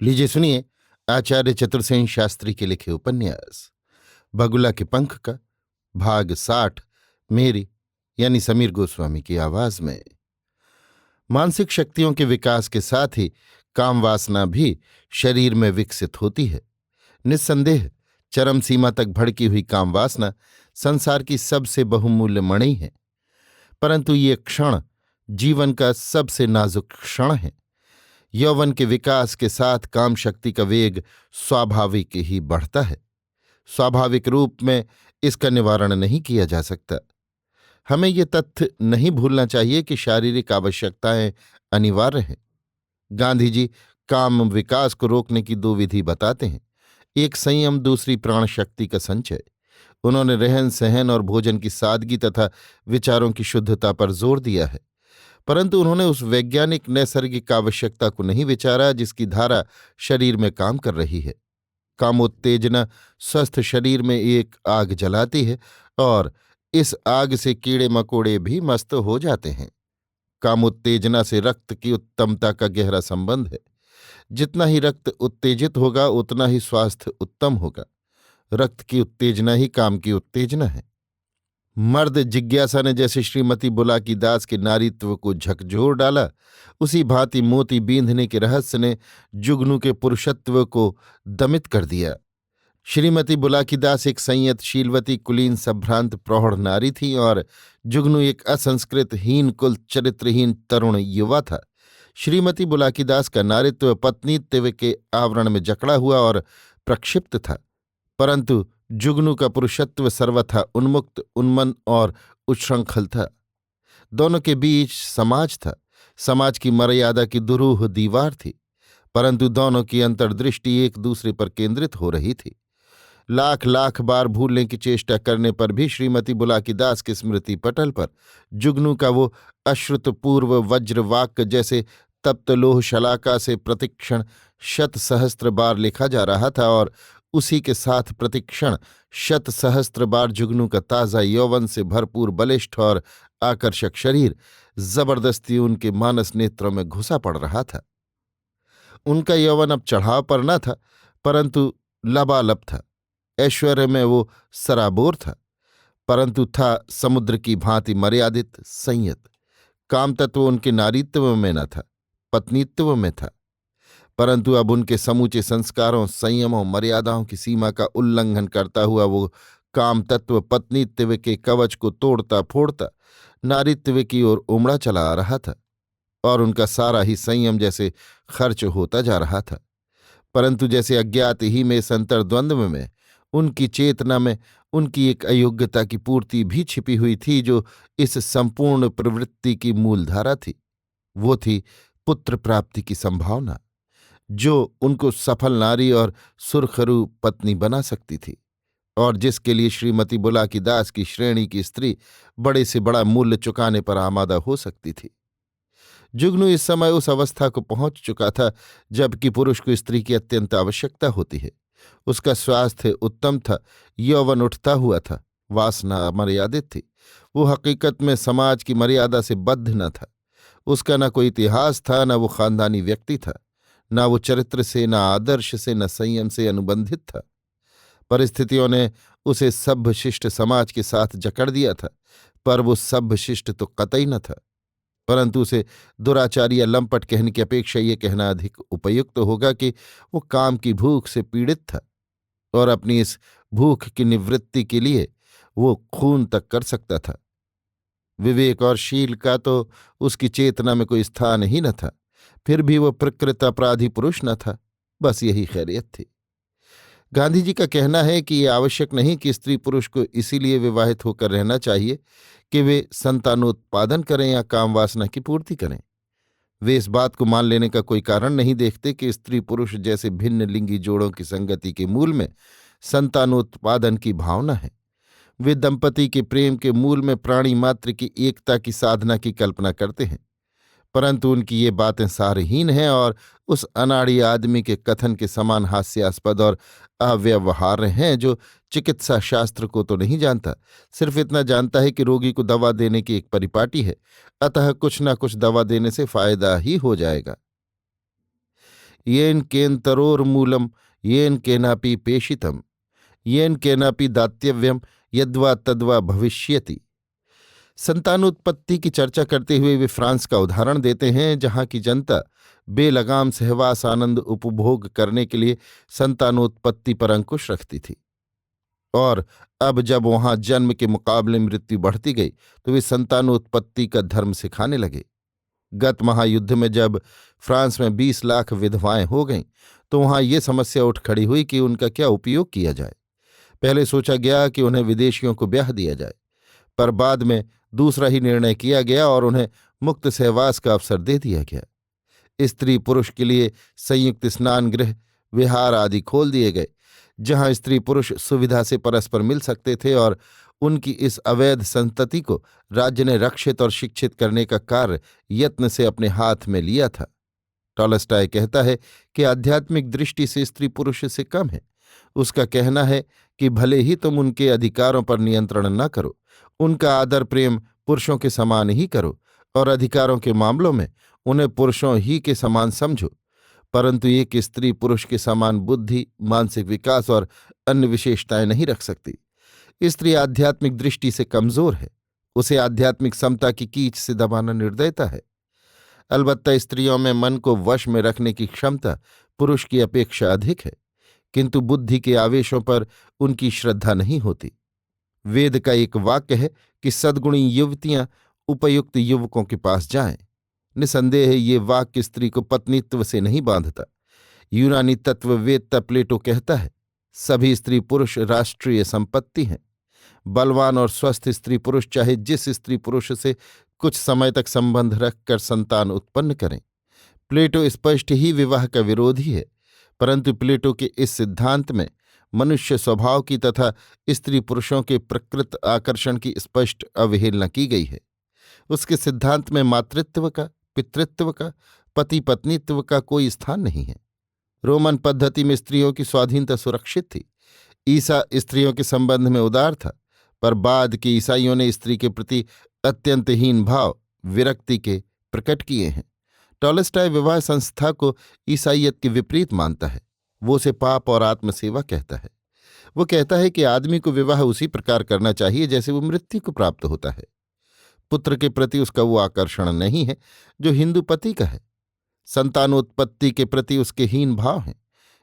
लीजिए सुनिए आचार्य चतुर्सेन शास्त्री के लिखे उपन्यास बगुला के पंख का भाग 60 मेरी यानी समीर गोस्वामी की आवाज में। मानसिक शक्तियों के विकास के साथ ही काम वासना भी शरीर में विकसित होती है। निस्संदेह चरम सीमा तक भड़की हुई काम वासना संसार की सबसे बहुमूल्य मणि है, परंतु ये क्षण जीवन का सबसे नाजुक क्षण है। यौवन के विकास के साथ काम शक्ति का वेग स्वाभाविक ही बढ़ता है। स्वाभाविक रूप में इसका निवारण नहीं किया जा सकता। हमें ये तथ्य नहीं भूलना चाहिए कि शारीरिक आवश्यकताएं अनिवार्य हैं। गांधी जी काम विकास को रोकने की दो विधि बताते हैं, एक संयम, दूसरी प्राण शक्ति का संचय। उन्होंने रहन सहन और भोजन की सादगी तथा विचारों की शुद्धता पर जोर दिया है, परंतु उन्होंने उस वैज्ञानिक नैसर्गिक आवश्यकता को नहीं विचारा जिसकी धारा शरीर में काम कर रही है। कामोत्तेजना स्वस्थ शरीर में एक आग जलाती है और इस आग से कीड़े मकोड़े भी मस्त हो जाते हैं। कामोत्तेजना से रक्त की उत्तमता का गहरा संबंध है। जितना ही रक्त उत्तेजित होगा उतना ही स्वास्थ्य उत्तम होगा। रक्त की उत्तेजना ही काम की उत्तेजना है। मर्द जिज्ञासा ने जैसे श्रीमती बुलाकी दास के नारीत्व को झकझोर डाला, उसी भांति मोती बींधने के रहस्य ने जुगनू के पुरुषत्व को दमित कर दिया। श्रीमती बुलाकी दास एक संयतशीलवती कुलीन संभ्रांत प्रौढ़ नारी थी और जुगनू एक असंस्कृत हीन कुल चरित्रहीन तरुण युवा था। श्रीमती बुलाकी दास का नारित्व पत्नीत्व के आवरण में जकड़ा हुआ और प्रक्षिप्त था, परंतु जुगनू का पुरुषत्व सर्वथा उन्मुक्त, उन्मन और उच्छृंखल था। दोनों के बीच समाज था। समाज की मर्यादा की दुरूह दीवार थी, परंतु दोनों की अंतर्दृष्टि एक दूसरे पर केंद्रित हो रही थी। लाख लाख बार भूलने की चेष्टा करने पर भी श्रीमती बुलाकी दास के स्मृति पटल पर जुगनू का वो अश्रुतपूर्व वज्रवाक्य जैसे तप्त लोह शलाका से प्रतिक्षण शत सहस्त्र बार लिखा जा रहा था, और उसी के साथ प्रतिक्षण शत सहस्त्र बार जुगनू का ताज़ा यौवन से भरपूर बलिष्ठ और आकर्षक शरीर जबरदस्ती उनके मानस नेत्रों में घुसा पड़ रहा था। उनका यौवन अब चढ़ाव पर न था, परंतु लबालब था। ऐश्वर्य में वो सराबोर था, परंतु था समुद्र की भांति मर्यादित, संयत। कामतत्व उनके नारीत्व में न था, पत्नीत्व में था, परंतु अब उनके समूचे संस्कारों, संयमों, मर्यादाओं की सीमा का उल्लंघन करता हुआ वो काम तत्व पत्नीत्व के कवच को तोड़ता फोड़ता नारीत्व की ओर उमड़ा चला आ रहा था, और उनका सारा ही संयम जैसे खर्च होता जा रहा था। परंतु जैसे अज्ञात ही में इस अंतर्द्वंद्व में उनकी चेतना में उनकी एक अयोग्यता की पूर्ति भी छिपी हुई थी, जो इस संपूर्ण प्रवृत्ति की मूलधारा थी। वो थी पुत्र प्राप्ति की संभावना, जो उनको सफल नारी और सुरखरू पत्नी बना सकती थी, और जिसके लिए श्रीमती बुलाकी दास की श्रेणी की स्त्री बड़े से बड़ा मूल्य चुकाने पर आमादा हो सकती थी। जुगनू इस समय उस अवस्था को पहुंच चुका था जबकि पुरुष को स्त्री की अत्यंत आवश्यकता होती है। उसका स्वास्थ्य उत्तम था, यौवन उठता हुआ था, वासना अमर्यादित थी। वो हकीकत में समाज की मर्यादा से बद्ध न था। उसका न कोई इतिहास था, न वो खानदानी व्यक्ति था, न वो चरित्र से, न आदर्श से, न संयम से अनुबंधित था। परिस्थितियों ने उसे सभ्यशिष्ट समाज के साथ जकड़ दिया था, पर वो सभ्यशिष्ट तो कतई न था, परंतु उसे दुराचारी या लंपट कहने की अपेक्षा ये कहना अधिक उपयुक्त होगा कि वो काम की भूख से पीड़ित था, और अपनी इस भूख की निवृत्ति के लिए वो खून तक कर सकता था। विवेक और शील का तो उसकी चेतना में कोई स्थान ही न था, फिर भी वो प्रकृत अपराधी पुरुष न था। बस यही खैरियत थी। गांधी जी का कहना है कि ये आवश्यक नहीं कि स्त्री पुरुष को इसीलिए विवाहित होकर रहना चाहिए कि वे संतानोत्पादन करें या काम वासना की पूर्ति करें। वे इस बात को मान लेने का कोई कारण नहीं देखते कि स्त्री पुरुष जैसे भिन्न लिंगी जोड़ों की संगति के मूल में संतानोत्पादन की भावना है। वे दंपति के प्रेम के मूल में प्राणी मात्र की एकता की साधना की कल्पना करते हैं, परंतु उनकी ये बातें सारहीन हैं और उस अनाड़ी आदमी के कथन के समान हास्यास्पद और अव्यवहार्य हैं, जो चिकित्सा शास्त्र को तो नहीं जानता, सिर्फ इतना जानता है कि रोगी को दवा देने की एक परिपाटी है, अतः कुछ न कुछ दवा देने से फायदा ही हो जाएगा। येन केन्तरोर्मूलम येन केनापि पेषितम येन केनापि दातव्यम यद्वा तद्वा भविष्यति। संतानोत्पत्ति की चर्चा करते हुए वे फ्रांस का उदाहरण देते हैं, जहां की जनता बेलगाम सहवास आनंद उपभोग करने के लिए संतानोत्पत्ति पर अंकुश रखती थी, और अब जब वहां जन्म के मुकाबले मृत्यु बढ़ती गई तो वे संतानोत्पत्ति का धर्म सिखाने लगे। गत महायुद्ध में जब फ्रांस में 20 लाख विधवाएं हो गईं तो वहां ये समस्या उठ खड़ी हुई कि उनका क्या उपयोग किया जाए। पहले सोचा गया कि उन्हें विदेशियों को ब्याह दिया जाए, पर बाद में दूसरा ही निर्णय किया गया और उन्हें मुक्त सहवास का अवसर दे दिया गया। स्त्री पुरुष के लिए संयुक्त स्नान गृह, विहार आदि खोल दिए गए, जहां स्त्री पुरुष सुविधा से परस्पर मिल सकते थे, और उनकी इस अवैध संतति को राज्य ने रक्षित और शिक्षित करने का कार्य यत्न से अपने हाथ में लिया था। टॉलस्टॉय कहता है कि आध्यात्मिक दृष्टि से स्त्री पुरुष से कम है। उसका कहना है कि भले ही तुम उनके अधिकारों पर नियंत्रण न करो, उनका आदर प्रेम पुरुषों के समान ही करो और अधिकारों के मामलों में उन्हें पुरुषों ही के समान समझो, परंतु एक स्त्री पुरुष के समान बुद्धि, मानसिक विकास और अन्य विशेषताएं नहीं रख सकती। स्त्री आध्यात्मिक दृष्टि से कमजोर है, उसे आध्यात्मिक समता की कीच से दबाना निर्दयता है। अलबत्ता स्त्रियों में मन को वश में रखने की क्षमता पुरुष की अपेक्षा अधिक है, किंतु बुद्धि के आवेशों पर उनकी श्रद्धा नहीं होती। वेद का एक वाक्य है कि सद्गुणी युवतियां उपयुक्त युवकों के पास जाएं। निसंदेह ये वाक्य स्त्री को पत्नीत्व से नहीं बांधता। यूनानी तत्ववेत्ता प्लेटो कहता है, सभी स्त्री पुरुष राष्ट्रीय संपत्ति हैं। बलवान और स्वस्थ स्त्री पुरुष चाहे जिस स्त्री पुरुष से कुछ समय तक संबंध रखकर संतान उत्पन्न करें। प्लेटो स्पष्ट ही विवाह का विरोधी है, परंतु प्लेटो के इस सिद्धांत में मनुष्य स्वभाव की तथा स्त्री पुरुषों के प्रकृत आकर्षण की स्पष्ट अवहेलना की गई है। उसके सिद्धांत में मातृत्व का, पितृत्व का, पति पत्नीत्व का कोई स्थान नहीं है। रोमन पद्धति में स्त्रियों की स्वाधीनता सुरक्षित थी। ईसा स्त्रियों के संबंध में उदार था, पर बाद के ईसाइयों ने स्त्री के प्रति अत्यंत हीन भाव, विरक्ति के प्रकट किए हैं। टॉलस्टॉय विवाह संस्था को ईसाइयत के विपरीत मानता है। वो उसे पाप और आत्मसेवा कहता है। वो कहता है कि आदमी को विवाह उसी प्रकार करना चाहिए जैसे वो मृत्यु को प्राप्त होता है। पुत्र के प्रति उसका वो आकर्षण नहीं है जो हिंदू पति का है। संतानोत्पत्ति के प्रति उसके हीन भाव हैं।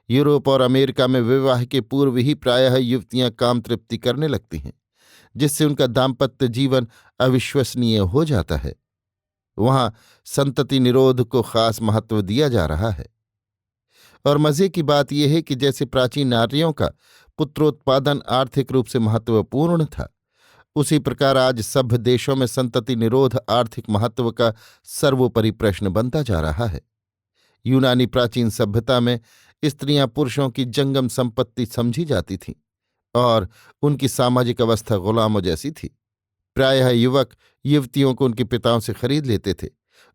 यूरोप और अमेरिका में विवाह के पूर्व ही प्रायः युवतियां काम तृप्ति करने लगती हैं, जिससे उनका दाम्पत्य जीवन अविश्वसनीय हो जाता है। वहां संतति निरोध को खास महत्व दिया जा रहा है। और मजे की बात यह है कि जैसे प्राचीन नारियों का पुत्रोत्पादन आर्थिक रूप से महत्वपूर्ण था, उसी प्रकार आज सभ्य देशों में संतति निरोध आर्थिक महत्व का सर्वोपरि प्रश्न बनता जा रहा है। यूनानी प्राचीन सभ्यता में स्त्रियां पुरुषों की जंगम संपत्ति समझी जाती थीं और उनकी सामाजिक अवस्था गुलामों जैसी थी। प्रायः युवक युवतियों को उनके पिताओं से खरीद लेते थे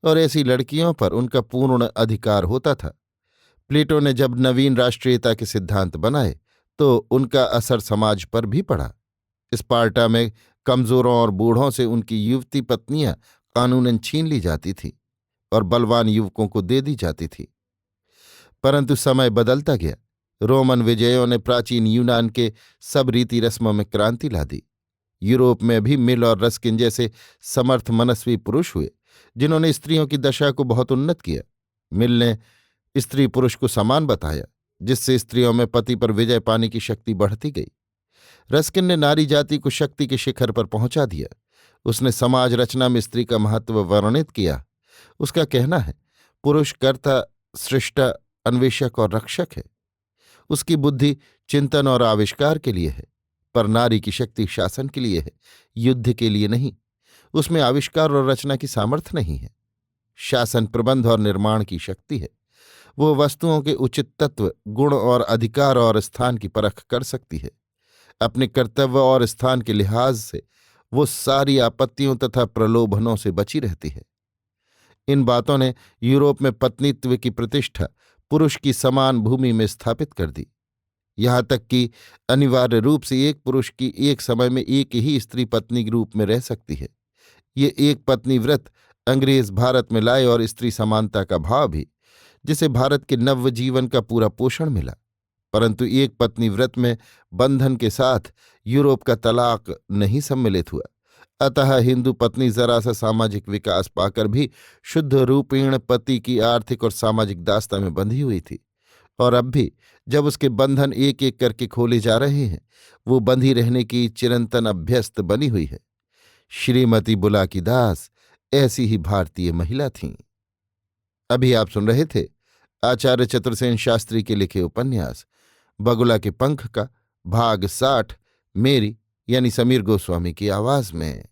और ऐसी लड़कियों पर उनका पूर्ण अधिकार होता था। प्लेटो ने जब नवीन राष्ट्रीयता के सिद्धांत बनाए तो उनका असर समाज पर भी पड़ा। स्पार्टा में कमजोरों और बूढ़ों से उनकी युवती पत्नियां कानूनन छीन ली जाती थीं और बलवान युवकों को दे दी जाती थी। परंतु समय बदलता गया। रोमन विजयों ने प्राचीन यूनान के सब रीति रस्मों में क्रांति ला दी। यूरोप में भी मिल और रस्किन जैसे समर्थ मनस्वी पुरुष हुए, जिन्होंने स्त्रियों की दशा को बहुत उन्नत किया। मिल ने स्त्री पुरुष को समान बताया, जिससे स्त्रियों में पति पर विजय पाने की शक्ति बढ़ती गई। रस्किन ने नारी जाति को शक्ति के शिखर पर पहुंचा दिया। उसने समाज रचना में स्त्री का महत्व वर्णित किया। उसका कहना है, पुरुष कर्ता, सृष्टा, अन्वेषक और रक्षक है। उसकी बुद्धि चिंतन और आविष्कार के लिए है, पर नारी की शक्ति शासन के लिए है, युद्ध के लिए नहीं। उसमें आविष्कार और रचना की सामर्थ्य नहीं है। शासन प्रबंध और निर्माण की शक्ति है। वो वस्तुओं के उचित तत्व, गुण और अधिकार और स्थान की परख कर सकती है। अपने कर्तव्य और स्थान के लिहाज से वो सारी आपत्तियों तथा प्रलोभनों से बची रहती है। इन बातों ने यूरोप में पत्नीत्व की प्रतिष्ठा पुरुष की समान भूमि में स्थापित कर दी। यहाँ तक कि अनिवार्य रूप से एक पुरुष की एक समय में एक ही स्त्री पत्नी के रूप में रह सकती है। ये एक पत्नी व्रत अंग्रेज भारत में लाए और स्त्री समानता का भाव भी, जिसे भारत के नवजीवन का पूरा पोषण मिला, परंतु एक पत्नी व्रत में बंधन के साथ यूरोप का तलाक नहीं सम्मिलित हुआ। अतः हिंदू पत्नी जरा सा सामाजिक विकास पाकर भी शुद्ध रूपेण पति की आर्थिक और सामाजिक दास्ता में बंधी हुई थी। और अब भी जब उसके बंधन एक एक करके खोले जा रहे हैं, वो बंधी रहने की चिरंतन अभ्यस्त बनी हुई है। श्रीमती बुलाकी दास ऐसी ही भारतीय महिला थीं। अभी आप सुन रहे थे आचार्य चतुर्सेन शास्त्री के लिखे उपन्यास बगुला के पंख का भाग 60, मेरी यानी समीर गोस्वामी की आवाज में।